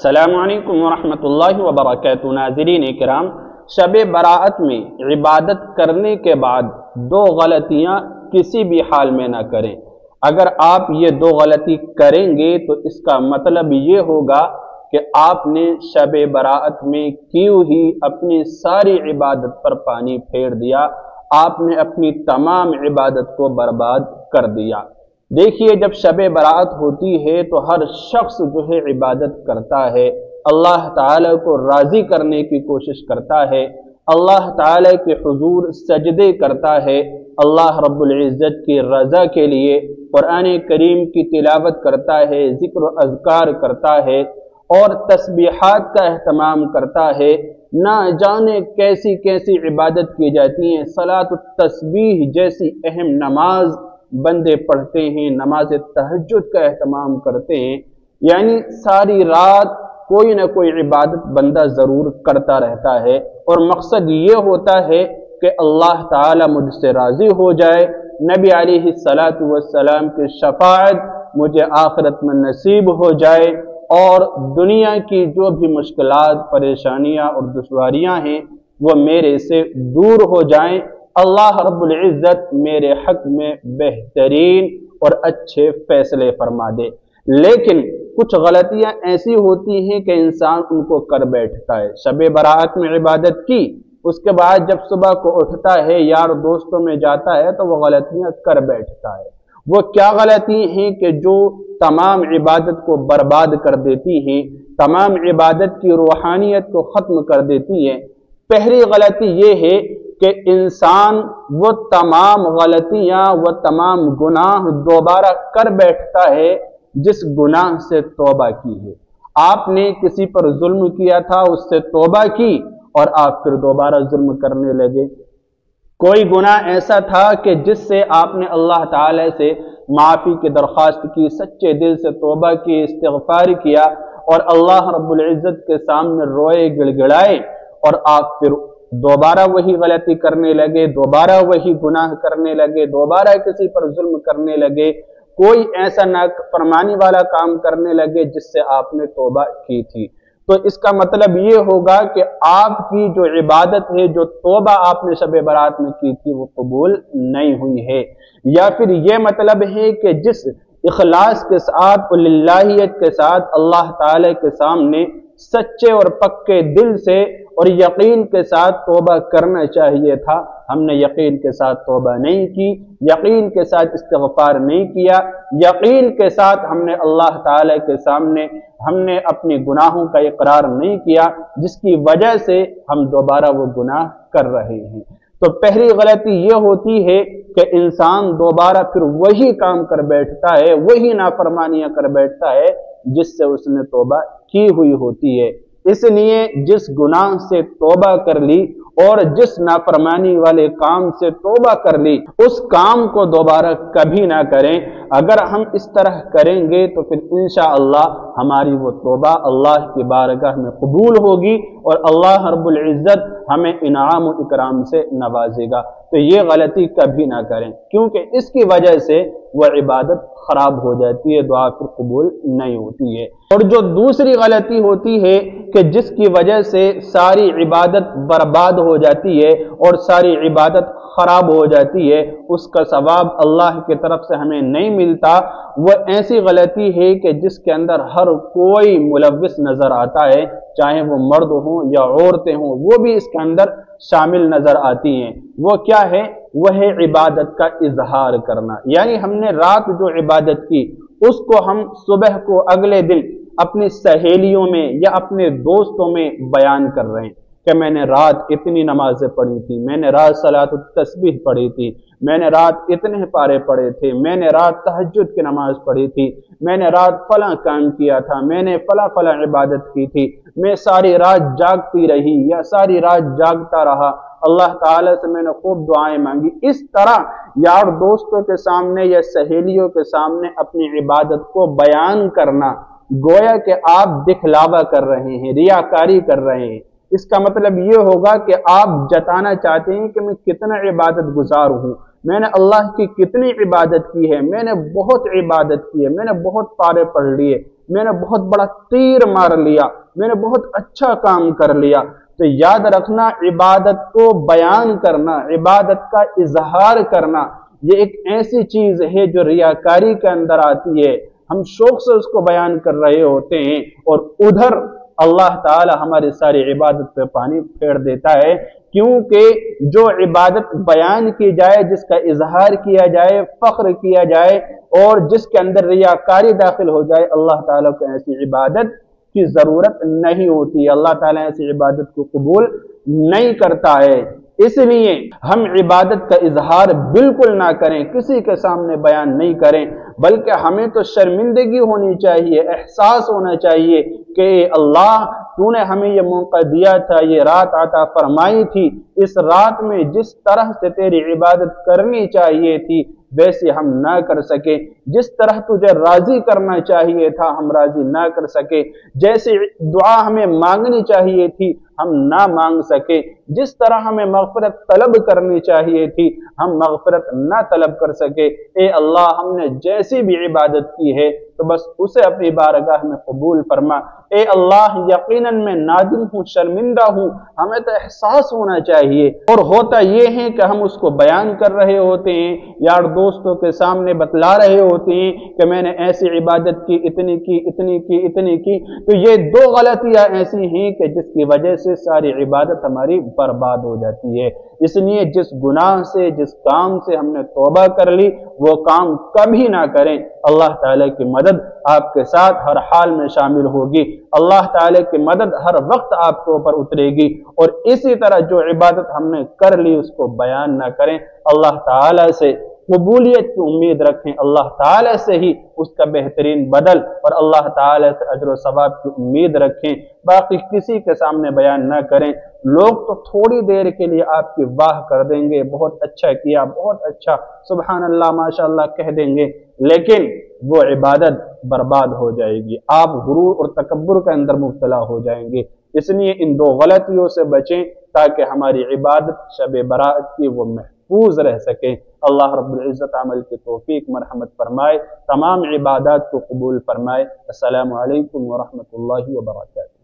अस्सलामु अलैकुम वरहमतुल्लाहि वबरकातुहू। नाज़रीन इकराम, शब बराअत में इबादत करने के बाद दो गलतियां किसी भी हाल में ना करें। अगर आप ये दो गलती करेंगे तो इसका मतलब ये होगा कि आपने शब बराअत में क्यों ही अपनी सारी इबादत पर पानी फेर दिया, आपने अपनी तमाम इबादत को बर्बाद कर दिया। देखिए, जब शब बराअत होती है तो हर शख्स जो है इबादत करता है, अल्लाह ताला को राज़ी करने की कोशिश करता है, अल्लाह ताला के हुजूर सजदे करता है, अल्लाह रब्बुल इज़्ज़त की रज़ा के लिए कुरान करीम की तिलावत करता है, ज़िक्र अज़कार करता है और तस्बीहात का एहतमाम करता है। ना जाने कैसी कैसी इबादत की जाती हैं, सलातुत तस्बीह जैसी अहम नमाज बंदे पढ़ते हैं, नमाज तहज्जुद का एहतमाम करते हैं। यानी सारी रात कोई ना कोई इबादत बंदा ज़रूर करता रहता है और मकसद ये होता है कि अल्लाह ताला मुझसे राज़ी हो जाए, नबी अलैहिस्सलातु वस्सलाम की शफाअत मुझे आखिरत में नसीब हो जाए और दुनिया की जो भी मुश्किलात, परेशानियां और दुश्वारियां हैं वो मेरे से दूर हो जाएं। अल्लाह रब्बुल इज़्ज़त मेरे हक में बेहतरीन और अच्छे फैसले फरमा दे। लेकिन कुछ गलतियां ऐसी होती हैं कि इंसान उनको कर बैठता है। शब बराअत में इबादत की, उसके बाद जब सुबह को उठता है, यार दोस्तों में जाता है तो वो गलतियां कर बैठता है। वो क्या गलती हैं कि जो तमाम इबादत को बर्बाद कर देती हैं, तमाम इबादत की रूहानियत को ख़त्म कर देती हैं। पहली गलती ये है कि इंसान वो तमाम गलतियां, वो तमाम गुनाह दोबारा कर बैठता है जिस गुनाह से तौबा की है। आपने किसी पर जुल्म किया था, उससे तौबा की और आप फिर दोबारा जुल्म करने लगे। कोई गुनाह ऐसा था कि जिससे आपने अल्लाह ताला से माफ़ी की दरख्वास्त की, सच्चे दिल से तौबा की, इस्तिग़फ़ार किया और अल्लाह रब्बुल इज़्ज़त के सामने रोए गिड़गिड़ाए और आप फिर दोबारा वही गलती करने लगे, दोबारा वही गुनाह करने लगे, दोबारा किसी पर जुल्म करने लगे, कोई ऐसा नाफरमानी वाला काम करने लगे जिससे आपने तौबा की थी। तो इसका मतलब ये होगा कि आपकी जो इबादत है, जो तौबा आपने शब बरात में की थी, वो कबूल नहीं हुई है। या फिर ये मतलब है कि जिस इखलास के साथ और लिल्लाहियत के साथ अल्लाह ताला के सामने सच्चे और पक्के दिल से और यकीन के साथ तौबा करना चाहिए था, हमने यकीन के साथ तौबा नहीं की, यकीन के साथ इस्तिग़फ़ार नहीं किया, यकीन के साथ हमने अल्लाह ताला के सामने हमने अपने गुनाहों का इकरार नहीं किया, जिसकी वजह से हम दोबारा वो गुनाह कर रहे हैं। तो पहली गलती ये होती है कि इंसान दोबारा फिर वही काम कर बैठता है, वही नाफरमानियां कर बैठता है जिससे उसने तौबा की हुई होती है। इसलिए जिस गुनाह से तौबा कर ली और जिस नाफरमानी वाले काम से तौबा कर ली, उस काम को दोबारा कभी ना करें। अगर हम इस तरह करेंगे तो फिर इंशाअल्लाह हमारी वो तौबा अल्लाह की बारगाह में कबूल होगी और अल्लाह रब्बुल इज़्ज़त हमें इनाम और इकराम से नवाजेगा। तो ये गलती कभी ना करें, क्योंकि इसकी वजह से वह इबादत खराब हो जाती है, दुआ फिर कबूल नहीं होती है। और जो दूसरी गलती होती है कि जिसकी वजह से सारी इबादत बर्बाद हो जाती है और सारी इबादत खराब हो जाती है, उसका सवाब अल्लाह की तरफ से हमें नहीं मिलता, वह ऐसी गलती है कि जिसके अंदर हर कोई मुलव्विस नजर आता है, चाहे वो मर्द हों या औरतें हों, वो भी इसके अंदर शामिल नजर आती हैं। वो क्या है? वह है इबादत का इजहार करना। यानी हमने रात जो इबादत की उसको हम सुबह को अगले दिन अपनी सहेलियों में या अपने दोस्तों में बयान कर रहे हैं कि मैंने रात इतनी नमाजें पढ़ी थी, मैंने रात सलातुत तस्बीह पढ़ी थी, मैंने रात इतने पारे पढ़े थे, मैंने रात तहज्जुद की नमाज पढ़ी थी, मैंने रात फला काम किया था, मैंने फला फला इबादत की थी, मैं सारी रात जागती रही या सारी रात जागता रहा, अल्लाह ताला से मैंने खूब दुआएं मांगी। इस तरह यार दोस्तों के सामने या सहेलियों के सामने अपनी इबादत को बयान करना, गोया कि आप दिखलावा कर रहे हैं, रियाकारी कर रहे हैं। इसका मतलब ये होगा कि आप जताना चाहते हैं कि मैं कितना इबादत गुजार हूँ, मैंने अल्लाह की कितनी इबादत की है, मैंने बहुत इबादत की है, मैंने बहुत पारे पढ़ लिए, میں نے بہت بڑا تیر مار لیا، میں نے بہت اچھا کام کر لیا۔ تو یاد رکھنا، عبادت کو بیان کرنا، عبادت کا اظہار کرنا، یہ ایک ایسی چیز ہے جو ریاکاری کے اندر آتی ہے۔ ہم شوق سے اس کو بیان کر رہے ہوتے ہیں اور ادھر اللہ تعالی ہماری ساری عبادت پہ پانی پھیر دیتا ہے، کیونکہ جو عبادت بیان کی جائے، جس کا اظہار کیا جائے، فخر کیا جائے اور جس کے اندر ریاکاری داخل ہو جائے، اللہ تعالیٰ کو ایسی عبادت کی ضرورت نہیں ہوتی، اللہ تعالیٰ ایسی عبادت کو قبول نہیں کرتا ہے۔ اس لیے ہم عبادت کا اظہار بالکل نہ کریں، کسی کے سامنے بیان نہیں کریں، بلکہ ہمیں تو شرمندگی ہونی چاہیے، احساس ہونا چاہیے کہ اے اللہ، تو نے ہمیں یہ موقع دیا تھا، یہ رات عطا فرمائی تھی، اس رات میں جس طرح سے تیری عبادت کرنی چاہیے تھی ویسے ہم نہ کر سکے، جس طرح تجھے راضی کرنا چاہیے تھا ہم راضی نہ کر سکے، جیسے دعا ہمیں مانگنی چاہیے تھی ہم نہ مانگ سکے، جس طرح ہمیں مغفرت طلب کرنی چاہیے تھی ہم مغفرت نہ طلب کر سکے۔ اے اللہ، ہم نے جیسی بھی عبادت کی ہے تو بس اسے اپنی بارگاہ میں قبول فرما۔ اے اللہ، یقیناً میں نادم ہوں، شرمندہ ہوں، ہمیں تو احساس ہونا چاہیے، اور ہوتا یہ ہے کہ ہم اس کو بیان کر رہے ہوتے ہیں، یار دوستوں کے سامنے بتلا رہے ہوتے ہیں کہ میں نے ایسی عبادت کی، اتنی کی، اتنی کی، اتنی کی، تو یہ دو غلطیاں ایسی ہیں کہ جس کی وجہ سے ساری عبادت ہماری برباد ہو جاتی ہے۔ اس لیے جس گناہ سے، جس کام سے ہم نے توبہ کر لی، وہ کام کبھی نہ کریں۔ اللہ تعالیٰ کی مدد آپ کے ساتھ ہر حال میں شامل ہوگی، اللہ تعالیٰ کی مدد ہر وقت آپ کے اوپر اترے گی، اور اسی طرح جو عبادت ہم نے کر لی اس کو بیان نہ کریں، اللہ تعالیٰ سے قبولیت کی امید رکھیں، اللہ تعالیٰ سے ہی اس کا بہترین بدل اور اللہ تعالیٰ سے اجر و ثواب کی امید رکھیں، باقی کسی کے سامنے بیان نہ کریں۔ لوگ تو تھوڑی دیر کے لیے آپ کی واہ کر دیں گے، بہت اچھا کیا، بہت اچھا، سبحان اللہ، ماشاءاللہ کہہ دیں گے، لیکن وہ عبادت برباد ہو جائے گی، آپ غرور اور تکبر کے اندر مبتلا ہو جائیں گے۔ اس لیے ان دو غلطیوں سے بچیں تاکہ ہماری عبادت شب برات کی وہ محفوظ رہ سکے۔ اللہ رب العزت عمل کی توفیق مرحمت فرمائے، تمام عبادات کو قبول فرمائے۔ السلام علیکم ورحمۃ اللہ وبرکاتہ۔